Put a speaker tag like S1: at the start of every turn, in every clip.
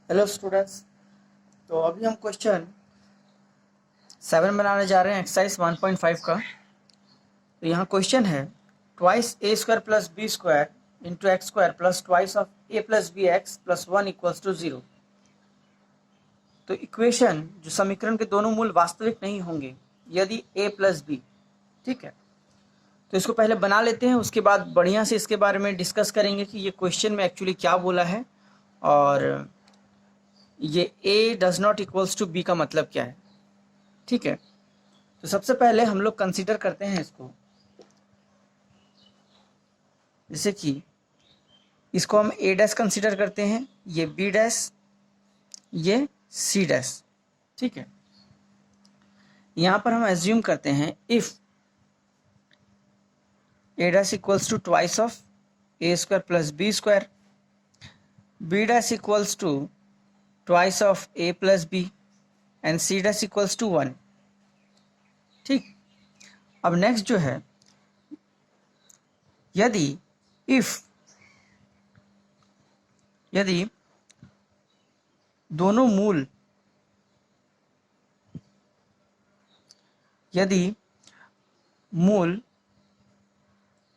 S1: Hello students. तो अभी हम क्वेश्चन 7 बनाने जा रहे हैं एक्सरसाइज 1.5 का। तो यहाँ क्वेश्चन है twice A square plus B square into x square plus twice of A plus B x plus 1 equals to 0। तो इक्वेशन जो समीकरण के दोनों मूल वास्तविक नहीं होंगे यदि ए प्लस बी। ठीक है, तो इसको पहले बना लेते हैं, उसके बाद बढ़िया से इसके बारे में डिस्कस करेंगे कि ये क्वेश्चन में एक्चुअली क्या बोला है और ये a does not equals to b का मतलब क्या है। ठीक है, तो सबसे पहले हम लोग कंसीडर करते हैं इसको, जैसे कि इसको हम ए डैश कंसीडर करते हैं, ये बी डैश, ये सी डैश। ठीक है, यहाँ पर हम एज्यूम करते हैं if A dash equals to twice of A square plus B square, B dash equals to twice of A plus B and C dash equals to 1। ठीक, अब नेक्स्ट जो है, यदि दोनों मूल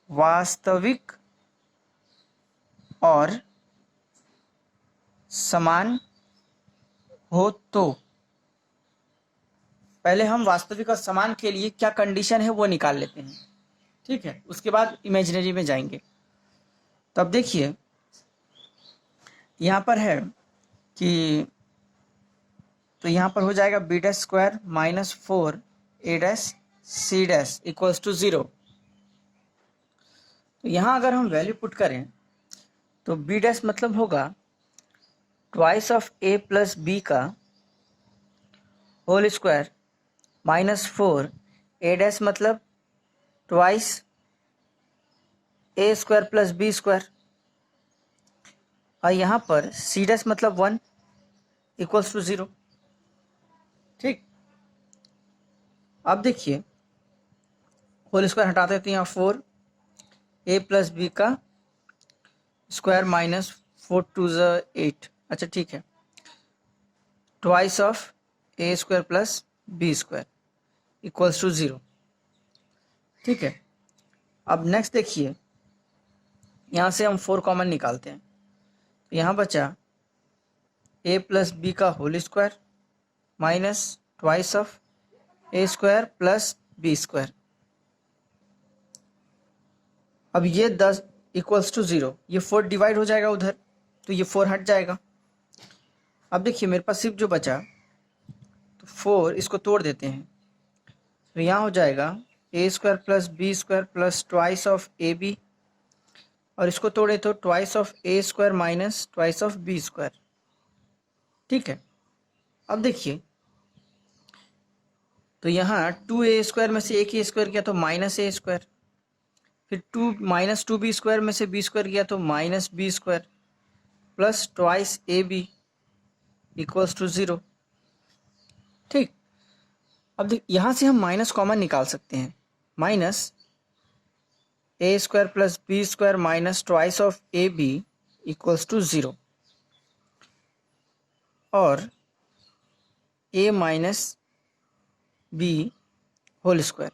S1: वास्तविक और समान हो तो पहले हम वास्तविक और समान के लिए क्या कंडीशन है वो निकाल लेते हैं। ठीक है, उसके बाद इमेजिनरी में जाएंगे। तब देखिए यहाँ पर है कि तो यहाँ पर हो जाएगा B dash square minus 4 A dash C dash equals to 0। तो यहाँ अगर हम वैल्यू पुट करें तो बी डैश मतलब होगा twice of A plus B का whole square minus 4 A dash मतलब twice A square plus B square, और यहाँ पर सी डैश मतलब 1 इक्वल्स टू 0। ठीक, अब देखिए होल स्क्वायर हटाते हैं तो यहाँ 4 ए प्लस बी का स्क्वायर माइनस 4 टू ज़ 8। अच्छा ठीक है, twice of A square plus B square equals to 0। ठीक है, अब नेक्स्ट देखिए यहाँ से हम 4 कॉमन निकालते हैं, तो यहाँ बचा ए प्लस बी का whole square minus twice of A square plus B square. अब ये 10 इक्वल्स टू 0, ये 4 डिवाइड हो जाएगा उधर, तो ये 4 हट जाएगा। अब देखिए मेरे पास सिर्फ जो बचा, तो 4 इसको तोड़ देते हैं, तो यहाँ हो जाएगा a square plus B square plus twice of A b, और इसको तोड़े तो twice of A square minus twice of b square. ठीक है, अब देखिए तो यहाँ 2 ए स्क्वायर में से एक ए स्क्वायर किया तो माइनस ए स्क्वायर, फिर 2 माइनस 2 बी स्क्वायर में से बी स्क्वायर किया तो minus B square plus twice A B equals to 0। ठीक, अब देख यहाँ से हम माइनस कॉमन निकाल सकते हैं, minus A square plus B square minus twice of A B equals to 0, और A minus B whole square.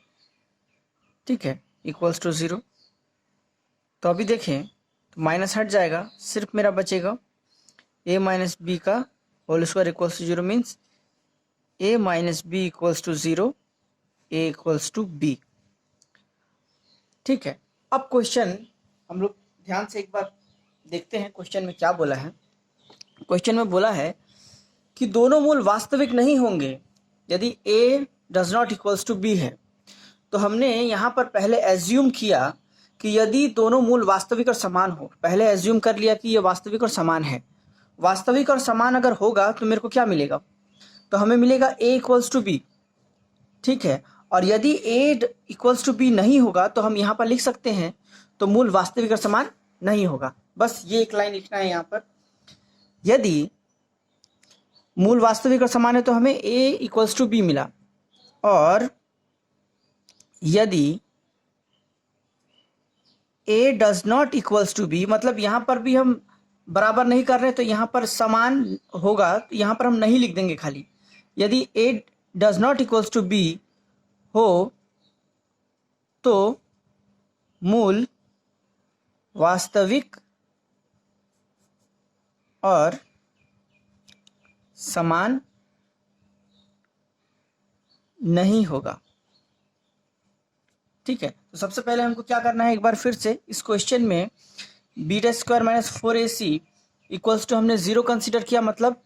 S1: ठीक है, इक्वल्स टू 0। तो अभी देखें तो माइनस हट जाएगा, सिर्फ मेरा बचेगा ए माइनस बी का whole square equals to 0, means A minus B equals to 0, A equals to B. ठीक है, अब क्वेश्चन हम लोग ध्यान से एक बार देखते हैं क्वेश्चन में क्या बोला है। क्वेश्चन में बोला है कि दोनों मूल वास्तविक नहीं होंगे यदि a does not equals to b है। तो हमने यहाँ पर पहले एज्यूम किया कि यदि दोनों मूल वास्तविक और समान हो, पहले एज्यूम कर लिया कि ये वास्तविक और समान है। वास्तविक और समान अगर होगा तो मेरे को क्या मिलेगा, तो हमें मिलेगा a इक्वल्स टू b। ठीक है, और यदि a इक्वल्स टू b नहीं होगा तो हम यहाँ पर लिख सकते हैं तो मूल वास्तविक और समान नहीं होगा। बस ये एक लाइन लिखना है यहाँ पर, यदि मूल वास्तविक और समान है तो हमें a इक्वल्स टू b मिला, और यदि a does not equals to b, मतलब यहाँ पर भी हम बराबर नहीं कर रहे तो यहाँ पर समान होगा, तो यहाँ पर हम नहीं लिख देंगे खाली। यदि a does not equals to b हो तो मूल वास्तविक और समान नहीं होगा। ठीक है, तो सबसे पहले हमको क्या करना है, एक बार फिर से इस क्वेश्चन में beta square minus 4ac equals to हमने 0 कंसीडर किया, मतलब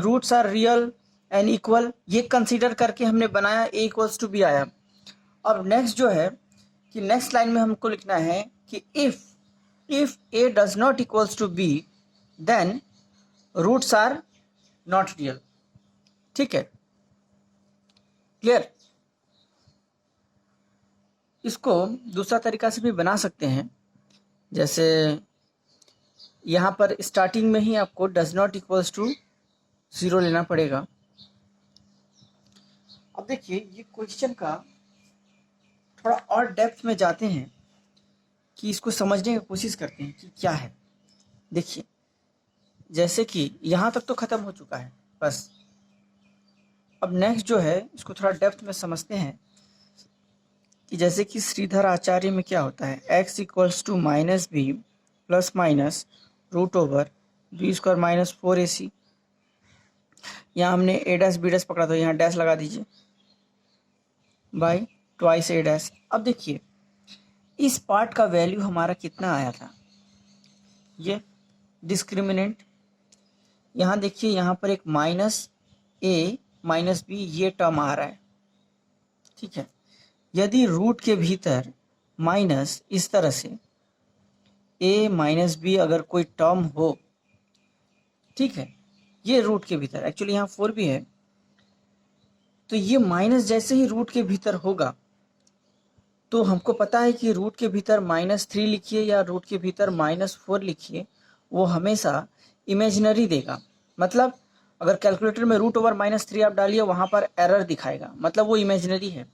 S1: roots are real and equal, ये कंसीडर करके हमने बनाया a इक्वल्स टू b आया। अब नेक्स्ट जो है कि नेक्स्ट लाइन में हमको लिखना है कि if a does not equals to b then roots are not real. ठीक है, क्लियर। इसको दूसरा तरीका से भी बना सकते हैं, जैसे यहाँ पर स्टार्टिंग में ही आपको डज नॉट इक्वल्स टू 0 लेना पड़ेगा। अब देखिए ये क्वेश्चन का थोड़ा और डेप्थ में जाते हैं कि इसको समझने की कोशिश करते हैं कि क्या है। देखिए जैसे कि यहाँ तक तो ख़त्म हो चुका है बस। अब नेक्स्ट जो है इसको थोड़ा डेप्थ में समझते हैं कि जैसे कि श्रीधर आचार्य में क्या होता है, x equals to minus B plus minus root over B square minus 4ac। यहाँ हमने a डैश b डैश पकड़ा तो यहाँ डैश लगा दीजिए बाई ट्वाइस a डैश। अब देखिए इस पार्ट का वैल्यू हमारा कितना आया था, ये डिस्क्रिमिनेंट। यहाँ देखिए यहाँ पर एक माइनस a माइनस b ये टर्म आ रहा है। ठीक है, यदि रूट के भीतर माइनस इस तरह से a माइनस बी अगर कोई टर्म हो, ठीक है, ये रूट के भीतर, एक्चुअली यहाँ 4 भी है, तो ये माइनस जैसे ही रूट के भीतर होगा तो हमको पता है कि रूट के भीतर -3 लिखिए या रूट के भीतर -4 लिखिए, वो हमेशा इमेजिनरी देगा। मतलब अगर कैलकुलेटर में रूट ओवर -3 आप डालिए वहाँ पर एरर दिखाएगा, मतलब वो इमेजिनरी है।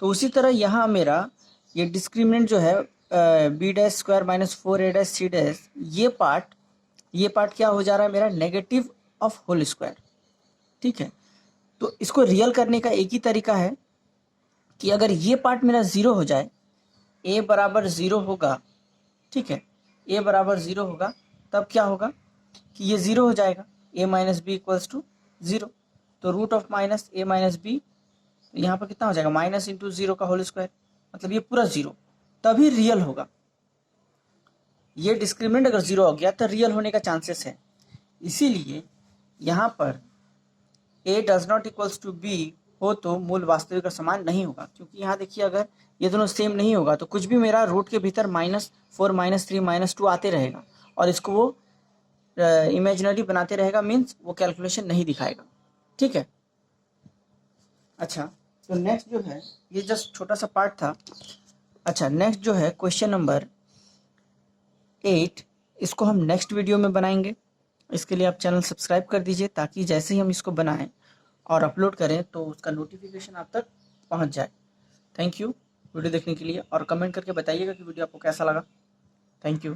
S1: तो उसी तरह यहाँ मेरा ये डिस्क्रिमिनेंट जो है B dash square minus 4a dash C dash, ये पार्ट क्या हो जा रहा है मेरा, नेगेटिव ऑफ होल स्क्वायर। ठीक है, तो इसको रियल करने का एक ही तरीका है कि अगर ये पार्ट मेरा 0 हो जाए, a बराबर 0 होगा, ठीक है, a बराबर 0 होगा, तब क्या होगा कि ये 0 हो जाएगा, a minus B equals to 0। तो root of minus a minus B, तो यहाँ पर कितना हो जाएगा, माइनस इंटू 0 का होल स्क्वायर, मतलब ये पूरा 0, तभी रियल होगा। ये डिस्क्रिमिनेंट अगर 0 हो गया तो रियल होने का चांसेस है। इसीलिए यहाँ पर a does not equals to b हो तो मूल वास्तविक और समान नहीं होगा, क्योंकि यहाँ देखिए अगर ये दोनों सेम नहीं होगा तो कुछ भी मेरा रूट के भीतर -4 -3 -2 आते रहेगा और इसको वो इमेजिनरी बनाते रहेगा, मीन्स वो कैलकुलेशन नहीं दिखाएगा। ठीक है, अच्छा तो नेक्स्ट जो है, ये जस्ट छोटा सा पार्ट था। अच्छा नेक्स्ट जो है क्वेश्चन नंबर 8, इसको हम नेक्स्ट वीडियो में बनाएंगे। इसके लिए आप चैनल सब्सक्राइब कर दीजिए ताकि जैसे ही हम इसको बनाएं और अपलोड करें तो उसका नोटिफिकेशन आप तक पहुंच जाए। थैंक यू वीडियो देखने के लिए, और कमेंट करके बताइएगा कि वीडियो आपको कैसा लगा। Thank you.